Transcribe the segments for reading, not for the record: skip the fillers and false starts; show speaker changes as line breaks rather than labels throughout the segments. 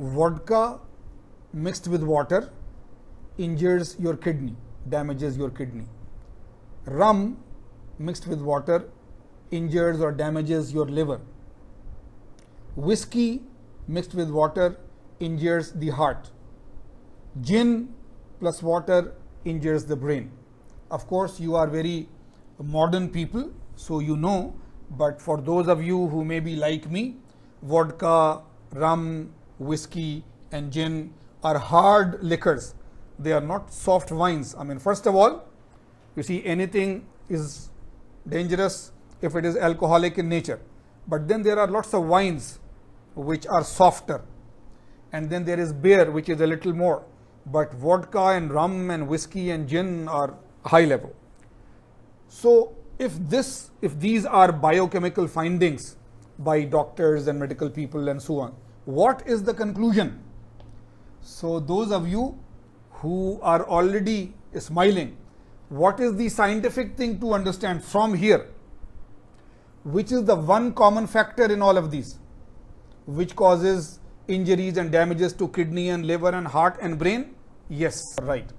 vodka mixed with water injures your kidney, damages your kidney. Rum mixed with water injures or damages your liver. Whiskey mixed with water injures the heart. Gin plus water injures the brain. Of course, you are very modern people, so you know, but for those of you who may be like me, vodka, rum, whiskey and gin are hard liquors. They are not soft wines. I mean, first of all, you see, anything is dangerous if it is alcoholic in nature. But then there are lots of wines which are softer. And then there is beer, which is a little more. But vodka and rum and whiskey and gin are high level. So if these are biochemical findings by doctors and medical people and so on, what is the conclusion? So those of you who are already smiling, what is the scientific thing to understand from here? Which is the one common factor in all of these, which causes injuries and damages to kidney and liver and heart and brain? Yes, right.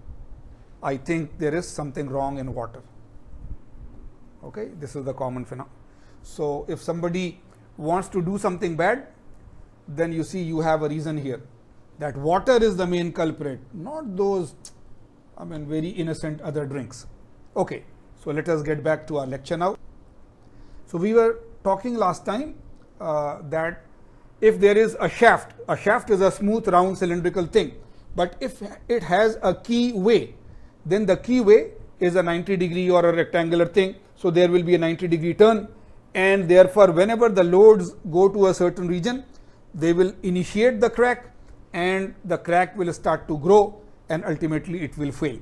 I think there is something wrong in water. Okay, this is the common phenomenon. So if somebody wants to do something bad, then you see you have a reason here, that water is the main culprit, not those, very innocent other drinks. Okay, so let us get back to our lecture now. So we were talking last time that if there is a shaft is a smooth round cylindrical thing, but if it has a keyway, then the keyway is a 90-degree or a rectangular thing, so there will be a 90-degree turn, and therefore whenever the loads go to a certain region, they will initiate the crack, and the crack will start to grow, and ultimately it will fail.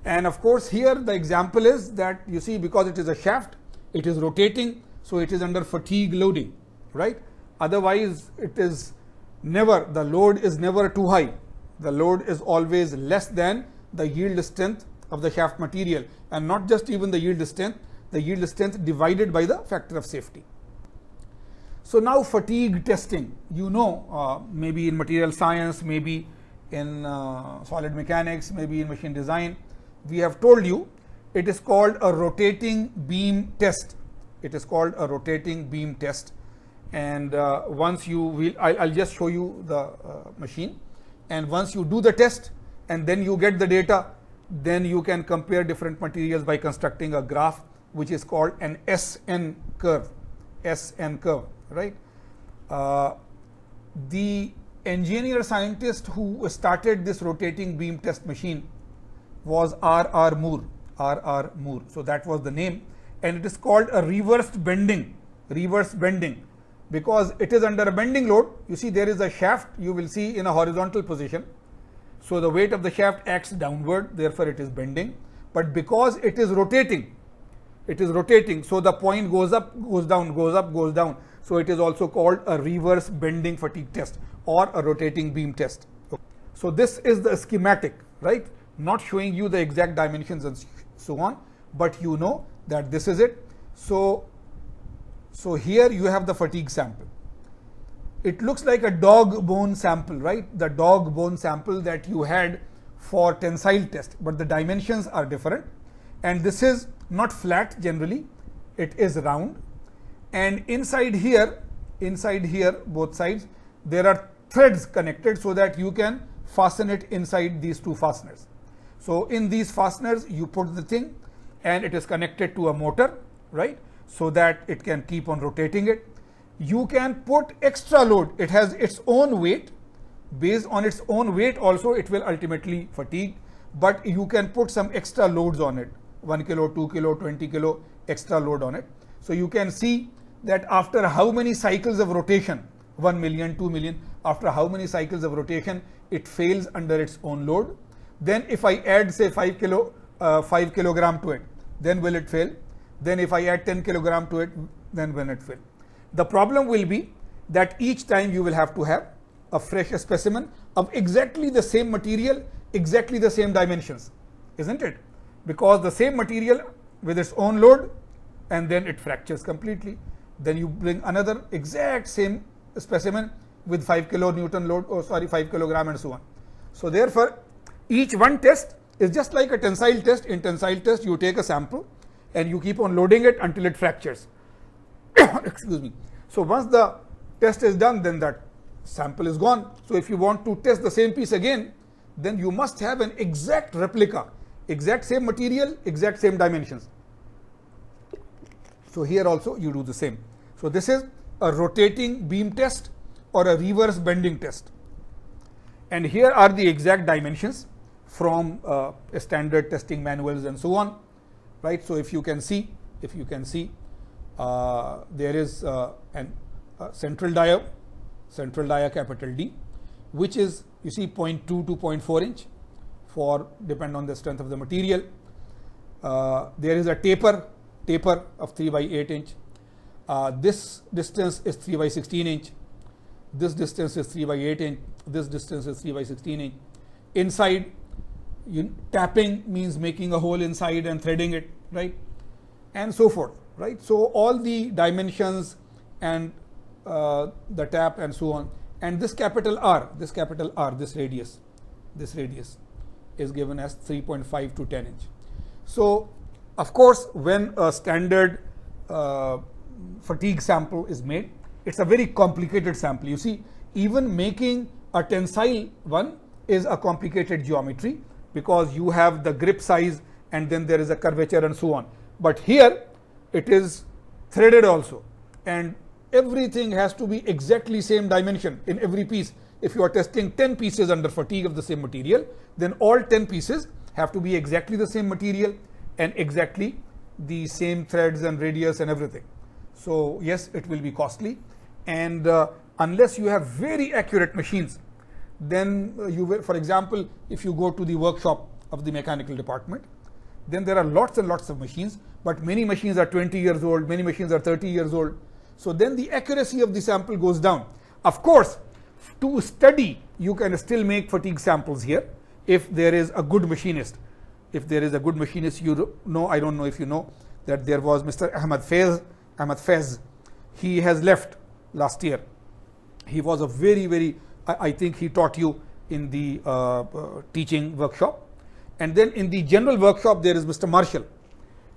And of course here the example is that, you see, because it is a shaft, it is rotating, so it is under fatigue loading, right? Otherwise it is never, the load is never too high. The load is always less than the yield strength of the shaft material, and not just even the yield strength divided by the factor of safety. So now fatigue testing, maybe in material science, maybe in solid mechanics, maybe in machine design, we have told you it is called a rotating beam test. It is called a rotating beam test. And once you will, I'll just show you the machine. And once you do the test and then you get the data, then you can compare different materials by constructing a graph, which is called an SN curve. SN curve, right? The engineer scientist who started this rotating beam test machine was R.R. Moore. R.R. Moore. So that was the name, and it is called a reverse bending, because it is under a bending load. You see, there is a shaft, you will see, in a horizontal position. So the weight of the shaft acts downward, therefore it is bending. But because it is rotating, so the point goes up, goes down, goes up, goes down. So it is also called a reverse bending fatigue test or a rotating beam test. So this is the schematic, right? Not showing you the exact dimensions and so on, but you know that this is it. So here you have the fatigue sample. It looks like a dog bone sample, right? The dog bone sample that you had for tensile test, but the dimensions are different. And this is not flat generally, it is round. And inside here, both sides, there are threads connected so that you can fasten it inside these two fasteners. So in these fasteners, you put the thing and it is connected to a motor, right? So that it can keep on rotating it. You can put extra load. It has its own weight. Based on its own weight also, it will ultimately fatigue. But you can put some extra loads on it. 1 kilo, 2 kilo, 20 kilo extra load on it. So you can see that after how many cycles of rotation, 1 million, 2 million, after how many cycles of rotation, it fails under its own load. Then if I add, say, 5 kilogram to it, then will it fail? Then if I add 10 kilogram to it, then will it fail? The problem will be that each time you will have to have a fresh specimen of exactly the same material, exactly the same dimensions, isn't it? Because the same material with its own load, and then it fractures completely. Then you bring another exact same specimen with 5 kilonewton load, or sorry, 5 kilogram and so on. So therefore, each one test is just like a tensile test. In tensile test, you take a sample and you keep on loading it until it fractures. Excuse me. So once the test is done, then that sample is gone. So if you want to test the same piece again, then you must have an exact replica, exact same material, exact same dimensions. So here also you do the same. So this is a rotating beam test or a reverse bending test. And here are the exact dimensions from standard testing manuals and so on, right? So if you can see, there is an central dia capital D, which is, you see, 0.2 to 0.4 inch for depend on the strength of the material. There is a taper of 3 by 8 inch. This distance is 3 by 16 inch. This distance is 3 by 8 inch. This distance is 3 by 16 inch. Inside, tapping means making a hole inside and threading it, right? And so forth, right? So all the dimensions and the tap and so on. And this capital R, this radius is given as 3.5 to 10 inch. So of course, when a standard fatigue sample is made, it's a very complicated sample. You see, even making a tensile one is a complicated geometry, because you have the grip size and then there is a curvature and so on. But here it is threaded also, and everything has to be exactly same dimension in every piece. If you are testing 10 pieces under fatigue of the same material, then all 10 pieces have to be exactly the same material and exactly the same threads and radius and everything. So yes, it will be costly, and unless you have very accurate machines, then you will, for example, if you go to the workshop of the mechanical department, then there are lots and lots of machines, but many machines are 20 years old, many machines are 30 years old. So then the accuracy of the sample goes down. Of course, to study, you can still make fatigue samples here if there is a good machinist. If there is a good machinist, you know, I don't know if you know, that there was Mr. Ahmad Fez. He has left last year. He was a very, I think he taught you in the teaching workshop. And then in the general workshop, there is Mr. Marshall,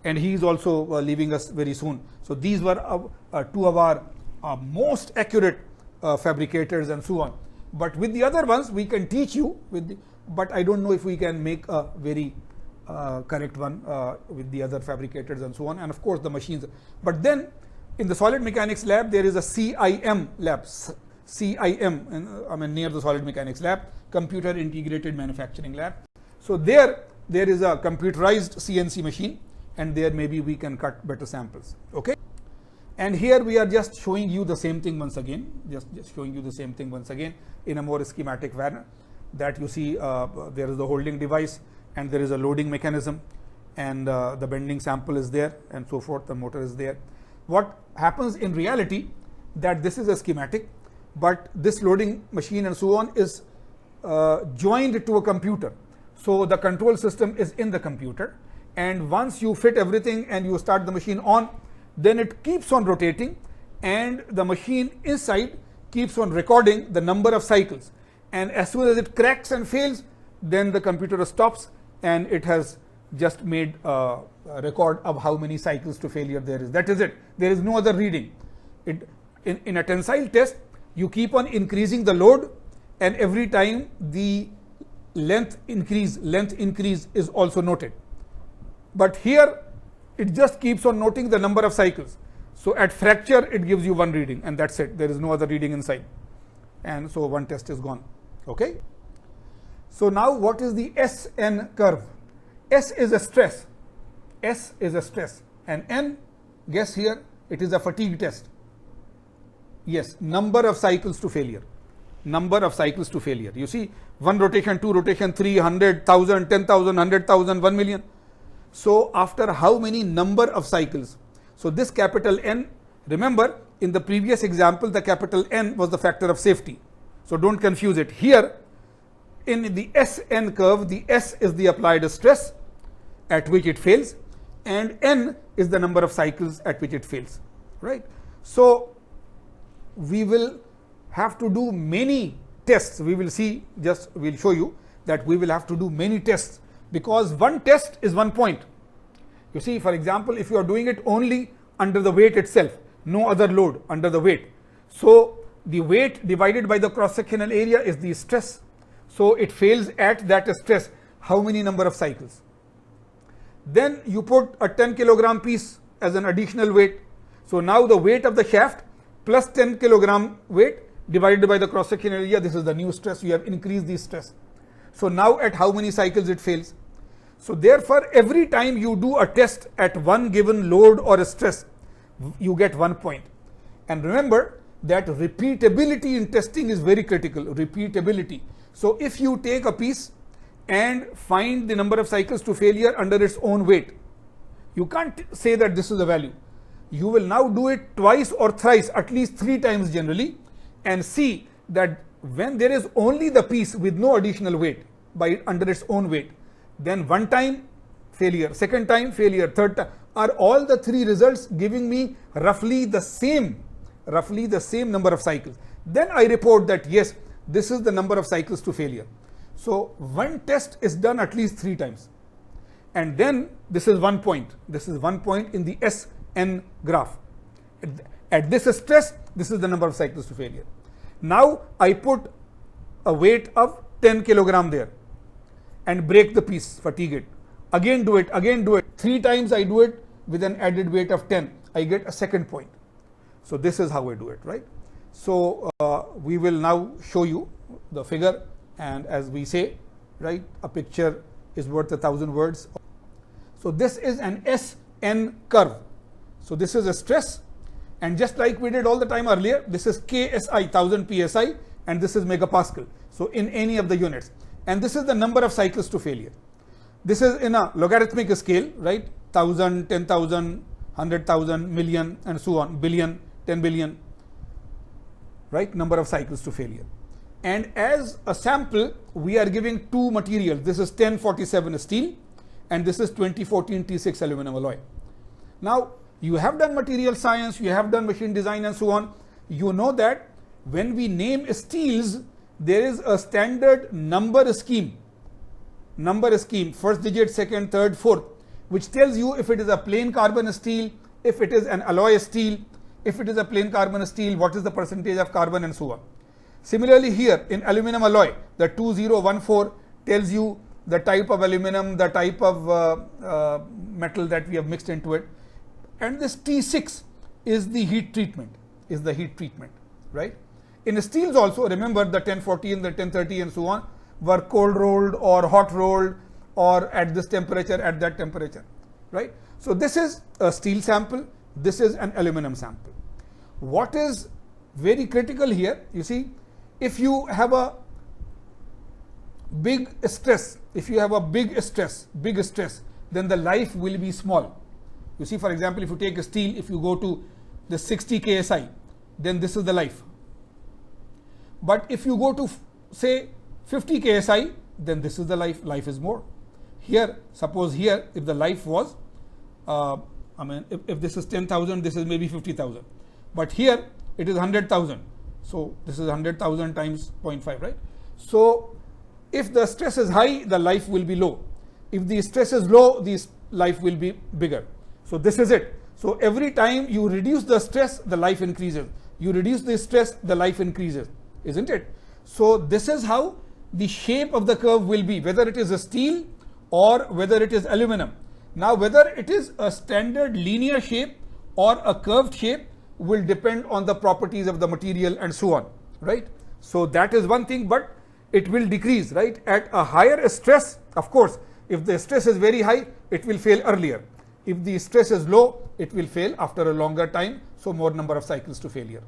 and he is also leaving us very soon. So these were two of our most accurate fabricators and so on. But with the other ones, we can teach you, but I don't know if we can make a very correct one with the other fabricators and so on, and of course the machines. But then in the solid mechanics lab, there is a CIM lab, near the solid mechanics lab, computer integrated manufacturing lab. So there is a computerized CNC machine, and there maybe we can cut better samples. Okay. And here we are just showing you the same thing once again, just showing you the same thing once again in a more schematic manner, that you see there is the holding device, and there is a loading mechanism, and the bending sample is there, and so forth, the motor is there. What happens in reality, that this is a schematic, but this loading machine and so on is joined to a computer. So the control system is in the computer, and once you fit everything and you start the machine on, then it keeps on rotating, and the machine inside keeps on recording the number of cycles. And as soon as it cracks and fails, then the computer stops, and it has just made a record of how many cycles to failure there is. That is it. There is no other reading. In a tensile test, you keep on increasing the load, and every time the length increase is also noted. But here it just keeps on noting the number of cycles. So at fracture, it gives you one reading, and that's it. There is no other reading inside, and so one test is gone. Okay. So now what is the SN curve? S is a stress. S is a stress, and N, guess here, it is a fatigue test. Yes, number of cycles to failure. Number of cycles to failure. You see, 1 rotation, 2 rotation, 3, 100, 1000, 10,000, 100,000, 1 million. So after how many number of cycles? So this capital N, remember in the previous example, the capital N was the factor of safety. So don't confuse it. Here in the SN curve, the S is the applied stress at which it fails, and N is the number of cycles at which it fails, right? So we will have to do many tests. We will see, just we will show you that we will have to do many tests, because one test is 1 point. You see, for example, if you are doing it only under the weight itself, no other load under the weight, so the weight divided by the cross sectional area is the stress. So it fails at that stress. How many number of cycles? Then you put a 10 kilogram piece as an additional weight. So now the weight of the shaft plus 10 kilogram weight divided by the cross sectional area, this is the new stress. You have increased the stress. So now at how many cycles it fails? So therefore, every time you do a test at one given load or stress, you get 1 point. And remember that repeatability in testing is very critical. Repeatability. So if you take a piece and find the number of cycles to failure under its own weight, you can't say that this is the value. You will now do it twice or thrice, at least 3 times generally, and see that when there is only the piece with no additional weight by under its own weight, then 1 time failure, 2nd time failure, 3rd time, are all the 3 results giving me roughly the same number of cycles. Then I report that yes, this is the number of cycles to failure. So one test is done at least 3 times, and then this is 1 point. This is 1 point in the SN graph. At this stress, this is the number of cycles to failure. Now I put a weight of 10 kilogram there and break the piece, fatigue it. Again do it, 3 times I do it with an added weight of 10. I get a 2nd point. So this is how I do it, right? So we will now show you the figure, and as we say, right, a picture is worth 1,000 words. So this is an SN curve. So this is a stress, and just like we did all the time earlier, this is KSI, 1000 PSI, and this is megapascal. So in any of the units, and this is the number of cycles to failure. This is in a logarithmic scale, right? 1000, 10,000, 100,000, million, and so on, billion, 10 billion, right? Number of cycles to failure. And as a sample, we are giving 2 materials. This is 1047 steel, and this is 2014 T6 aluminum alloy. Now, you have done material science, you have done machine design and so on. You know that when we name steels, there is a standard number scheme, 1st digit, 2nd, 3rd, 4th, which tells you if it is a plain carbon steel, if it is an alloy steel, if it is a plain carbon steel, what is the percentage of carbon and so on. Similarly here in aluminum alloy, the 2014 tells you the type of aluminum, the type of metal that we have mixed into it. And this T6 is the heat treatment, right? In steels also, remember the 1040 and the 1030 and so on were cold rolled or hot rolled or at this temperature, at that temperature, right? So this is a steel sample, this is an aluminum sample. What is very critical here, you see, if you have a big stress, then the life will be small. You see, for example, if you take a steel, if you go to the 60 KSI, then this is the life. But if you go to say 50 KSI, then this is the life. Life is more. Here, suppose here, if the life was, if this is 10,000, this is maybe 50,000. But here it is 100,000. So this is 100,000 times 0.5, right? So if the stress is high, the life will be low. If the stress is low, the life will be bigger. So this is it. So every time you reduce the stress, the life increases. You reduce the stress, the life increases, isn't it? So this is how the shape of the curve will be, whether it is a steel or whether it is aluminum. Now whether it is a standard linear shape or a curved shape will depend on the properties of the material and so on, right? So that is one thing, but it will decrease, right? At a higher stress, of course, if the stress is very high, it will fail earlier. If the stress is low, it will fail after a longer time, so more number of cycles to failure.